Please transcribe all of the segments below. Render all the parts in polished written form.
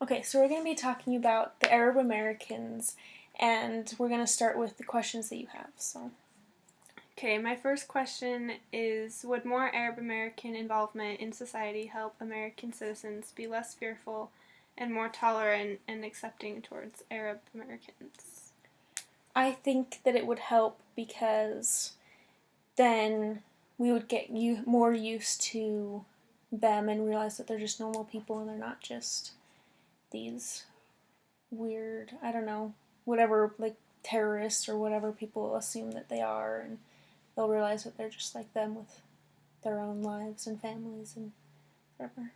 Okay, so we're going to be talking about the Arab Americans, and we're going to start with the questions that you have. Okay, my first question is: would more Arab American involvement in society help American citizens be less fearful and more tolerant and accepting towards Arab Americans? I think that it would help because then we would get more used to them and realize that they're just normal people and they're not just these weird, I don't know, whatever, like terrorists or whatever people assume that they are, and they'll realize that they're just like them with their own lives and families and whatever.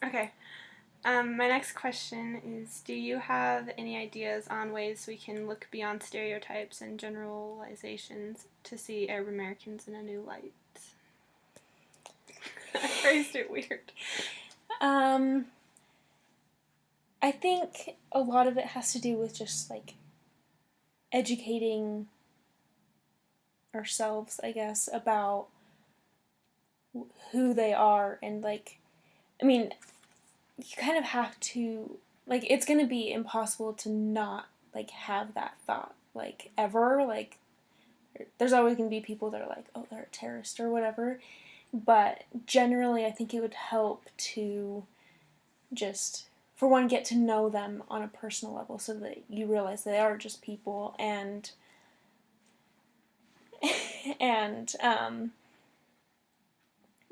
Okay. My next question is: do you have any ideas on ways we can look beyond stereotypes and generalizations to see Arab Americans in a new light? I phrased it weird. Um, I think a lot of it has to do with just like educating ourselves, I guess, about who they are and like, I mean, you kind of have to, like, it's gonna be impossible to not like have that thought like ever. Like, there's always gonna be people that are like, oh, they're a terrorist or whatever, but generally I think it would help to just, for one, get to know them on a personal level so that you realize they are just people, and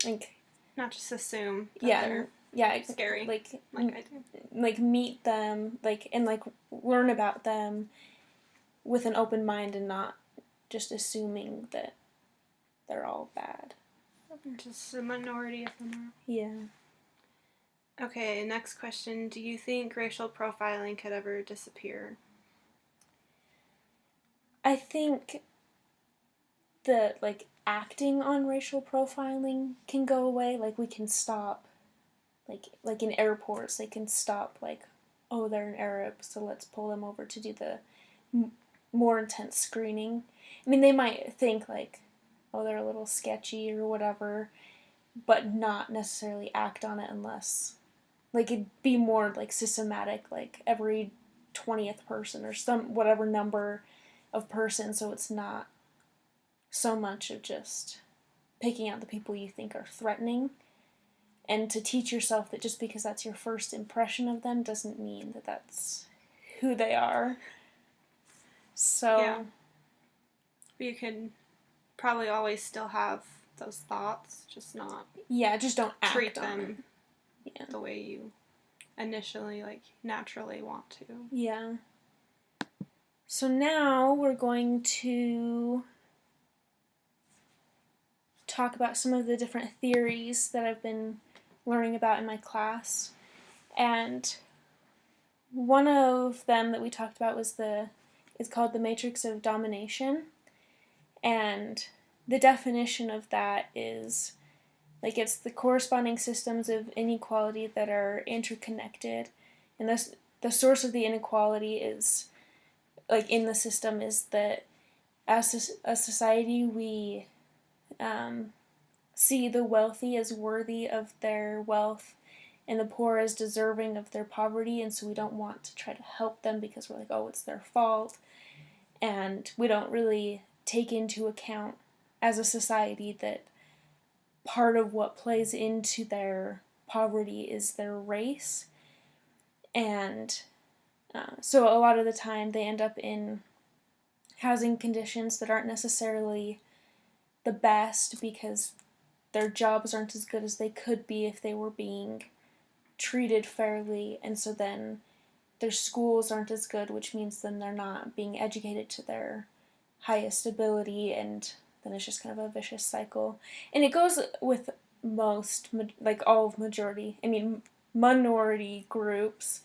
like, Not just assume that yeah, they're yeah, scary like like I do. like meet them, like, and like learn about them with an open mind and not just assuming that they're all bad. Just a minority of them Yeah. are. Okay, next question. Do you think racial profiling could ever disappear? I think that like acting on racial profiling can go away. Like, we can stop, like in airports they can stop, like, oh, they're an Arab, so let's pull them over to do the more intense screening. I mean, they might think like, oh, they're a little sketchy or whatever, but not necessarily act on it unless, like, it'd be more like systematic, like every 20th person or some whatever number of person, so it's not so much of just picking out the people you think are threatening, and to teach yourself that just because that's your first impression of them doesn't mean that that's who they are. Yeah. So But you can probably always still have those thoughts, just not yeah, just don't treat act on it. them Yeah. the way you initially, like, naturally want to. Yeah. So now we're going to talk about some of the different theories that I've been learning about in my class. And one of them that we talked about was it's called the Matrix of Domination. And the definition of that is, like, it's the corresponding systems of inequality that are interconnected. And the source of the inequality is, like, in the system is that as a society we see the wealthy as worthy of their wealth and the poor as deserving of their poverty, and so we don't want to try to help them because we're like, oh, it's their fault, and we don't really take into account as a society that part of what plays into their poverty is their race. And so a lot of the time they end up in housing conditions that aren't necessarily the best because their jobs aren't as good as they could be if they were being treated fairly, and so then their schools aren't as good, which means then they're not being educated to their highest ability, and then it's just kind of a vicious cycle. And it goes with most, like all of minority groups.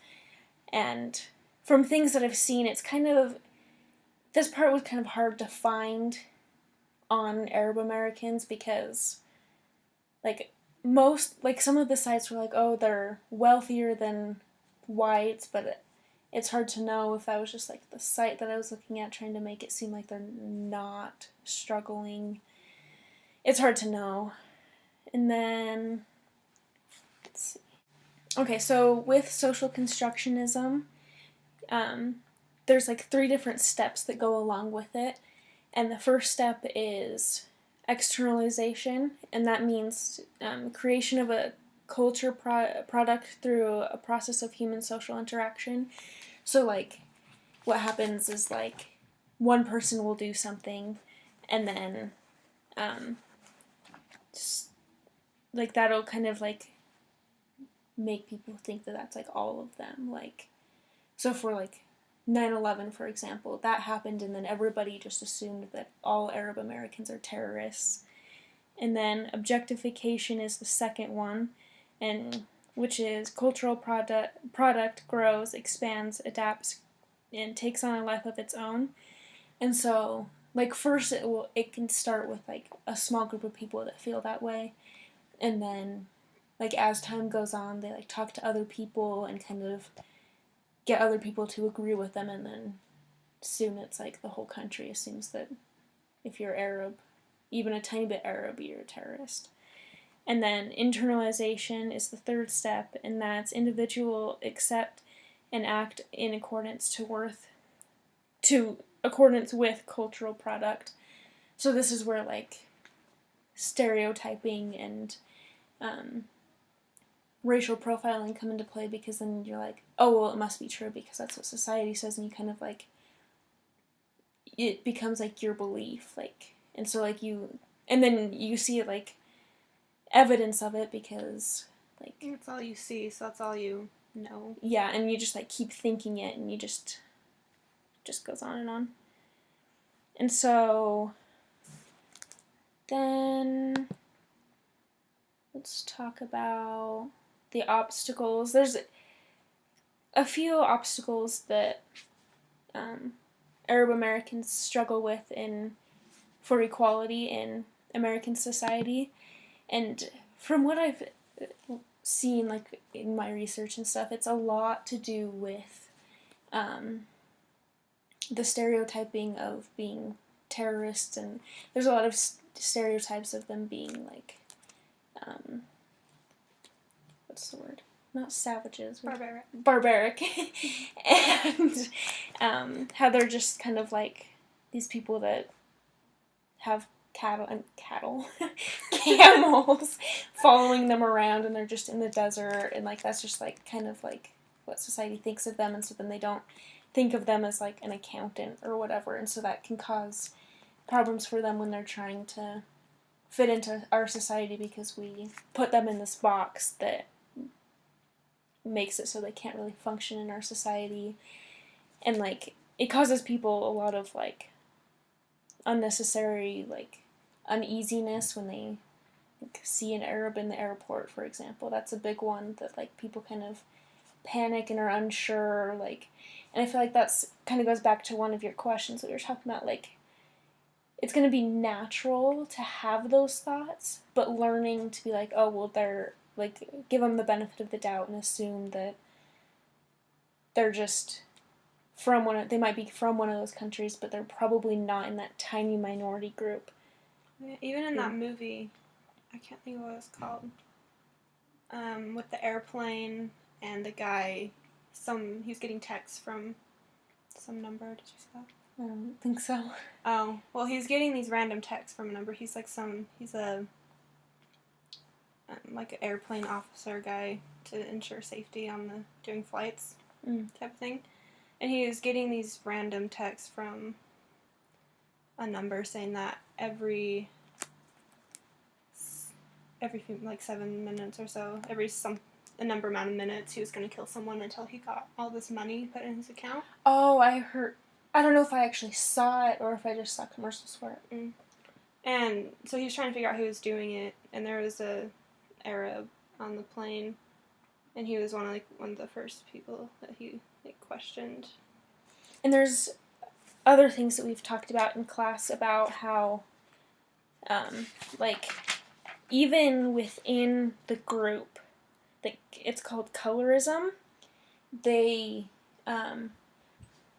And from things that I've seen, it's kind of, this part was kind of hard to find on Arab Americans because, like, some of the sites were like, oh, they're wealthier than whites, but it's hard to know if that was just like the site that I was looking at trying to make it seem like they're not struggling. It's hard to know. And then, let's see. Okay, so with social constructionism, there's like 3 different steps that go along with it. And the first step is externalization, and that means creation of a culture product through a process of human social interaction. So, like, what happens is, like, one person will do something, and then, like, that'll kind of, like, make people think that that's, like, all of them. Like, so for, like, 9/11, for example, that happened, and then everybody just assumed that all Arab Americans are terrorists. And then objectification is the second one, and which is cultural product grows, expands, adapts, and takes on a life of its own. And so, like, first it can start with like a small group of people that feel that way, and then, like, as time goes on, they like talk to other people and kind of get other people to agree with them, and then soon it's like the whole country assumes that if you're Arab, even a tiny bit Arab, you're a terrorist. And then internalization is the third step, and that's individual accept and act in accordance with cultural product. So this is where like stereotyping and racial profiling come into play, because then you're like, oh well, it must be true because that's what society says, and you kind of like, it becomes like your belief, like, and so like and then you see like evidence of it because like That's all you see, so that's all you know. yeah, and you just like keep thinking it, and you just goes on and on. And so then let's talk about the obstacles. There's a few obstacles that Arab Americans struggle with for equality in American society, and from what I've seen, like in my research and stuff, it's a lot to do with the stereotyping of being terrorists, and there's a lot of stereotypes of them being like, what's the word? Not savages. Barbaric. And how they're just kind of like these people that have camels following them around, and they're just in the desert, and like that's just like kind of like what society thinks of them, and so then they don't think of them as like an accountant or whatever, and so that can cause problems for them when they're trying to fit into our society, because we put them in this box that makes it so they can't really function in our society, and like it causes people a lot of like unnecessary like uneasiness when they like, see an Arab in the airport, for example. That's a big one that like people kind of panic and are unsure, like, and I feel like that's kind of goes back to one of your questions that we were talking about, like it's going to be natural to have those thoughts, but learning to be like, oh well, they're like, give them the benefit of the doubt and assume that they're just they might be from one of those countries, but they're probably not in that tiny minority group. Yeah, even in that movie, I can't think of what it was called, with the airplane and the guy, he was getting texts from some number. Did you see that? I don't think so. Oh, well, he's getting these random texts from a number. He's a like an airplane officer guy to ensure safety on doing flights type of thing. And he was getting these random texts from a number saying that every few, like 7 minutes or so, a number amount of minutes, he was going to kill someone until he got all this money put in his account. Oh, I don't know if I actually saw it or if I just saw commercials for it. And so he was trying to figure out who was doing it, and there was a Arab on the plane, and he was one of the first people that he questioned. And there's other things that we've talked about in class about how like even within the group, like it's called colorism, they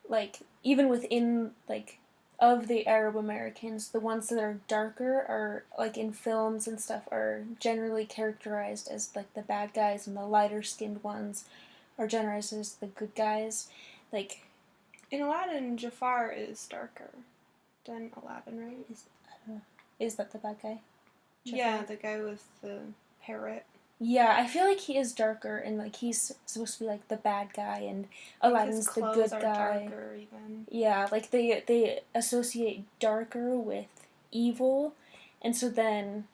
like even within like of the Arab Americans, the ones that are darker are, like, in films and stuff, are generally characterized as, like, the bad guys, and the lighter skinned ones are generalized as the good guys. Like, in Aladdin, Jafar is darker than Aladdin, right? is that the bad guy? Jafar? Yeah, the guy with the parrot. Yeah, I feel like he is darker, and, like, he's supposed to be, like, the bad guy, and Aladdin's the good are guy. Darker, even. Yeah, like, they associate darker with evil, and so then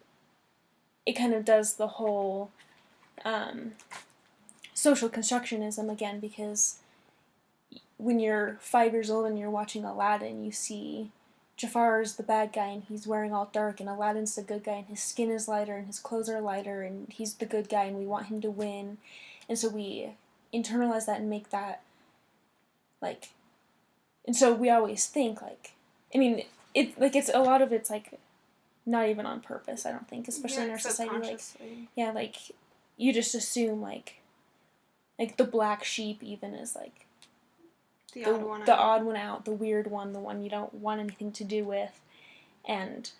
it kind of does the whole social constructionism again, because when you're 5 years old and you're watching Aladdin, you see Jafar's the bad guy and he's wearing all dark, and Aladdin's the good guy and his skin is lighter and his clothes are lighter and he's the good guy and we want him to win. And so we internalize that and make that, like, and so we always think, like, I mean, it's a lot of it's, like, not even on purpose, I don't think, especially in our society, like, yeah, like, you just assume, like the black sheep even is, like, the odd one out, the weird one, the one you don't want anything to do with, and,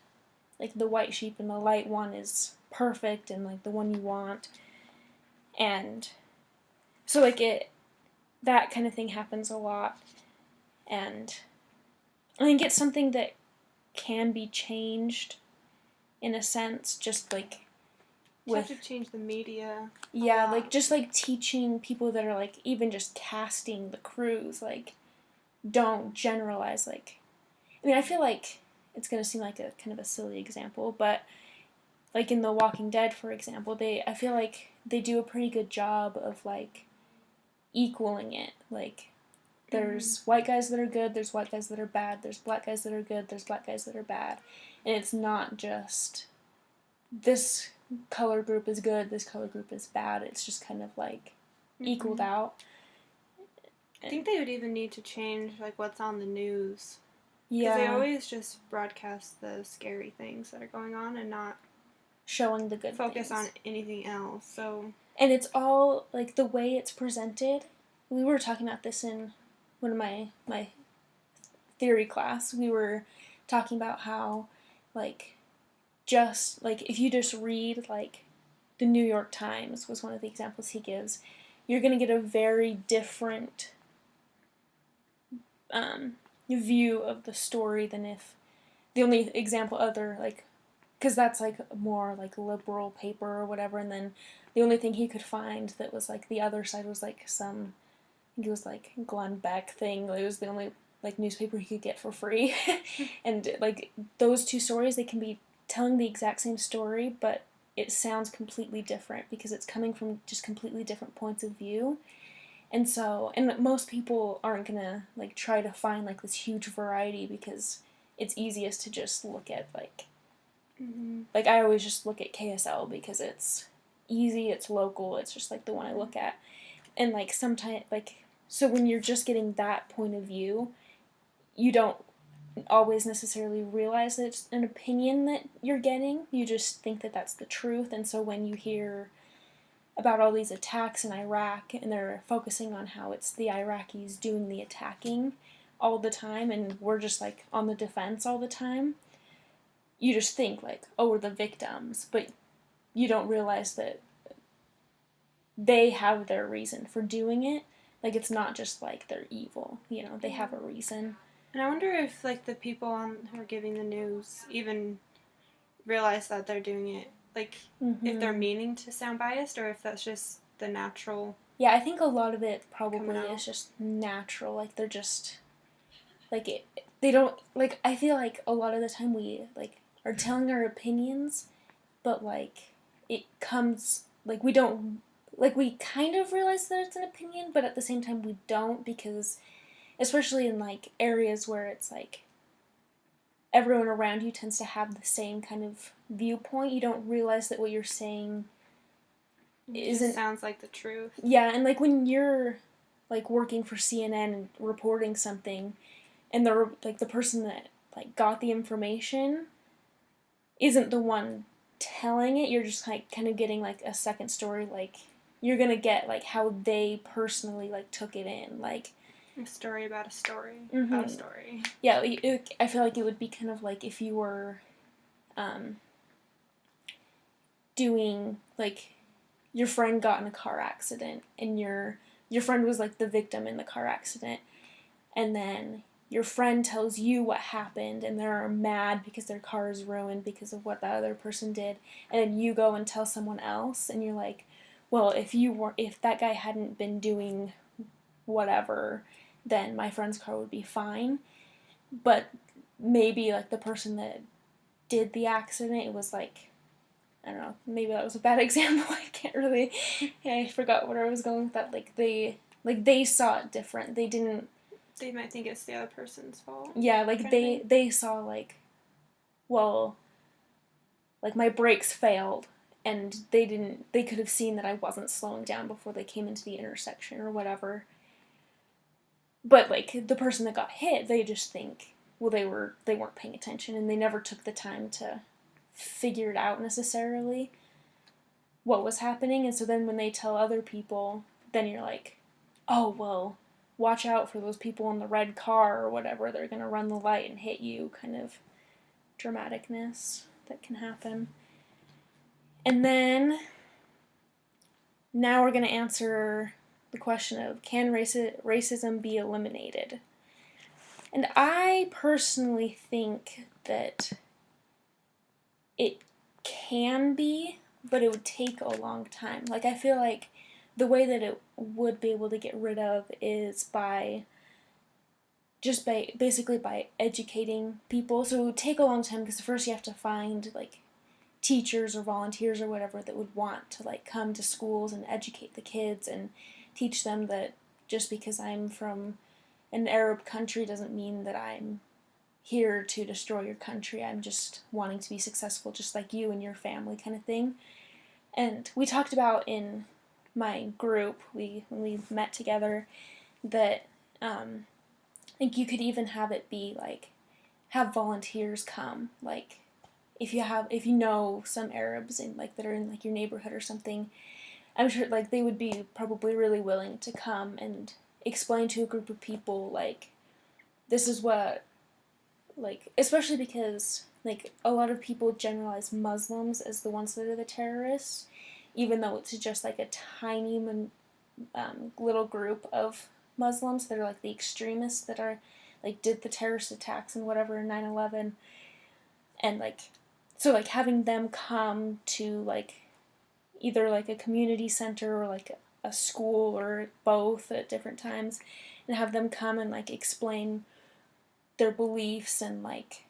like, the white sheep and the light one is perfect and, like, the one you want, and so, like, that kind of thing happens a lot, and I think it's something that can be changed in a sense, just, like, with have to change the media. Yeah, like, just, like, teaching people that are, like, even just casting the crews, like, don't generalize, like, I mean, I feel like it's gonna seem like a kind of a silly example, but, like, in The Walking Dead, for example, I feel like they do a pretty good job of, like, equaling it, like, there's white guys that are good, there's white guys that are bad, there's black guys that are good, there's black guys that are bad, and it's not just this color group is good, this color group is bad. It's just kind of, like, equaled out. I think they would even need to change, like, what's on the news. Yeah. Because they always just broadcast the scary things that are going on and not showing the good focus things on anything else. So. And it's all, like, the way it's presented. We were talking about this in one of my theory class. We were talking about how, like, just, like, if you just read, like, the New York Times was one of the examples he gives, you're going to get a very different view of the story than if the only example other, like, because that's, like, more, like, liberal paper or whatever, and then the only thing he could find that was, like, the other side was, like, some, I think it was, like, Glenn Beck thing. It was the only, like, newspaper he could get for free. And, like, those two stories, they can be telling the exact same story, but it sounds completely different because it's coming from just completely different points of view. And so, and most people aren't gonna, like, try to find, like, this huge variety because it's easiest to just look at, like, like, I always just look at KSL because it's easy, it's local, it's just, like, the one I look at. And, like, sometimes, like, so when you're just getting that point of view, you don't always necessarily realize that it's an opinion that you're getting. You just think that that's the truth. And so when you hear about all these attacks in Iraq and they're focusing on how it's the Iraqis doing the attacking all the time and we're just, like, on the defense all the time, you just think, like, oh, we're the victims, but you don't realize that they have their reason for doing it. Like, it's not just, like, they're evil, you know, they have a reason. And I wonder if, like, the people who are giving the news even realize that they're doing it, like, if they're meaning to sound biased or if that's just the natural. Yeah, I think a lot of it probably is just natural. Like, they're just, like, they don't, like, I feel like a lot of the time we, like, are telling our opinions, but, like, it comes, like, we don't, like, we kind of realize that it's an opinion, but at the same time we don't, because especially in, like, areas where it's, like, everyone around you tends to have the same kind of viewpoint, you don't realize that what you're saying isn't... sounds like the truth. Yeah, and, like, when you're, like, working for CNN and reporting something, and the person that, like, got the information isn't the one telling it, you're just, like, kind of getting, like, a second story, like, you're gonna get, like, how they personally, like, took it in, like, A story about a story Mm-hmm. about a story. Yeah, I feel like it would be kind of like if you were doing, like, your friend got in a car accident, and your friend was, like, the victim in the car accident, and then your friend tells you what happened, and they're mad because their car is ruined because of what that other person did, and then you go and tell someone else, and you're like, well, if that guy hadn't been doing whatever, then my friend's car would be fine. But maybe, like, the person that did the accident, it was like, I don't know, maybe that was a bad example. I can't really, I forgot where I was going with that. Like, they saw it different. They didn't. They might think it's the other person's fault. Yeah, like, they saw, like, well, like, my brakes failed, and they could have seen that I wasn't slowing down before they came into the intersection or whatever. But, like, the person that got hit, they just think, well, they weren't paying attention, and they never took the time to figure it out necessarily what was happening. And so then when they tell other people, then you're like, oh, well, watch out for those people in the red car or whatever. They're going to run the light and hit you, kind of dramaticness that can happen. And then now we're going to answer the question of, can racism be eliminated? And I personally think that it can be, but it would take a long time. Like, I feel like the way that it would be able to get rid of is basically by educating people. So it would take a long time because first you have to find, like, teachers or volunteers or whatever that would want to, like, come to schools and educate the kids and teach them that just because I'm from an Arab country doesn't mean that I'm here to destroy your country. I'm just wanting to be successful just like you and your family, kind of thing. And we talked about in my group, when we met together, that I think you could even have it be like, have volunteers come, like, if you know some Arabs in, like, that are in, like, your neighborhood or something, I'm sure, like, they would be probably really willing to come and explain to a group of people, like, this is what, like, especially because, like, a lot of people generalize Muslims as the ones that are the terrorists, even though it's just, like, a tiny little group of Muslims that are, like, the extremists that are, like, did the terrorist attacks and whatever in 9/11, and, like, so, like, having them come to, like, either, like, a community center or, like, a school or both at different times, and have them come and, like, explain their beliefs and, like,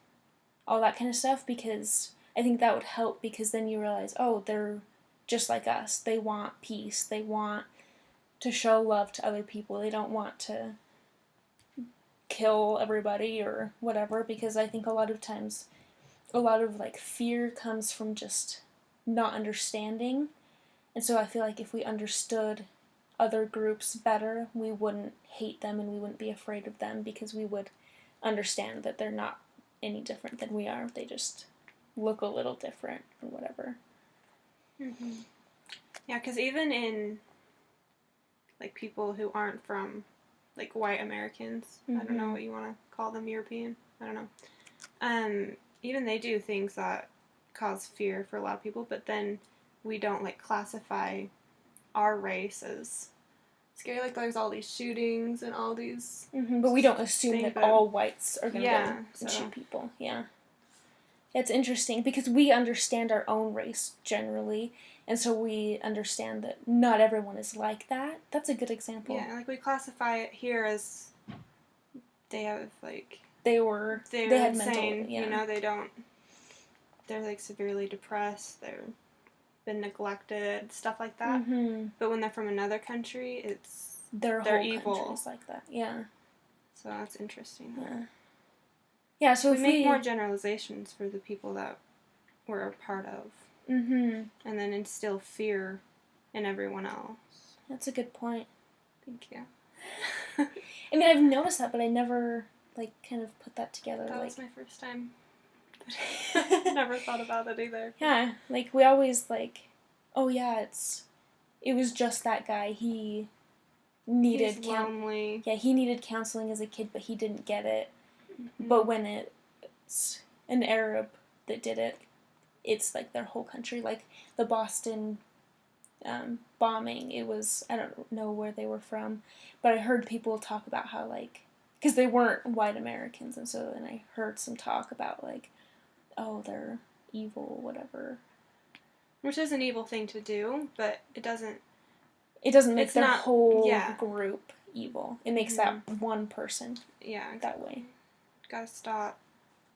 all that kind of stuff, because I think that would help, because then you realize, oh, they're just like us. They want peace. They want to show love to other people. They don't want to kill everybody or whatever, because I think a lot of times, a lot of, like, fear comes from just not understanding. And so I feel like if we understood other groups better, we wouldn't hate them and we wouldn't be afraid of them, because we would understand that they're not any different than we are. They just look a little different or whatever. Mm-hmm. Yeah, because even in, like, people who aren't from, like, white Americans, I don't know what you want to call them, European, I don't know, even they do things that cause fear for a lot of people, but then we don't, like, classify our race as scary. Like, there's all these shootings and all these but we don't assume that all whites are going to go and shoot people. Yeah. It's interesting because we understand our own race generally, and so we understand that not everyone is like that. That's a good example. Yeah, like, we classify it here as they have, like, they had insane, mental, yeah. You know, they're, like, severely depressed, they've been neglected, stuff like that. Mm-hmm. But when they're from another country, it's their they're whole evil. Country's like that. Yeah. So that's interesting. Yeah. Yeah. So we make more generalizations for the people that we're a part of, and then instill fear in everyone else. That's a good point. Thank you. I mean, I've noticed that, but I never, like, kind of put that together. That like, was my first time. Never thought about it either. Yeah, like, we always, like, oh yeah, it was just that guy. He needed He's lonely. Yeah, he needed counseling as a kid, but he didn't get it. Mm-hmm. But when it's an Arab that did it, it's like their whole country. Like the Boston bombing, it was, I don't know where they were from, but I heard people talk about how, like, because they weren't white Americans, and so then I heard some talk about, like, oh, they're evil, whatever. Which is an evil thing to do, but it doesn't Make their whole group evil. It makes that one person that way. Gotta stop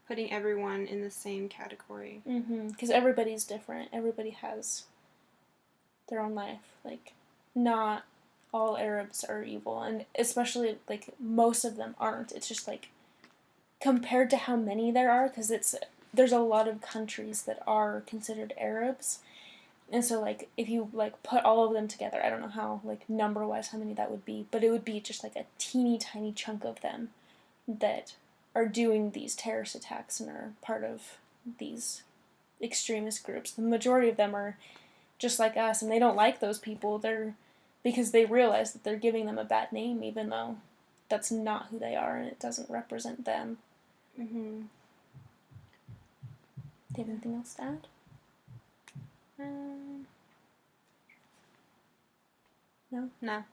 putting everyone in the same category. Because everybody's different. Everybody has their own life. Like, not all Arabs are evil, and especially, like, most of them aren't. It's just, like, compared to how many there are, because there's a lot of countries that are considered Arabs, and so, like, if you, like, put all of them together, I don't know how, like, number-wise how many that would be, but it would be just, like, a teeny tiny chunk of them that are doing these terrorist attacks and are part of these extremist groups. The majority of them are just like us, and they don't like those people. Because they realize that they're giving them a bad name, even though that's not who they are and it doesn't represent them. Mm-hmm. Do you have anything else to add? No.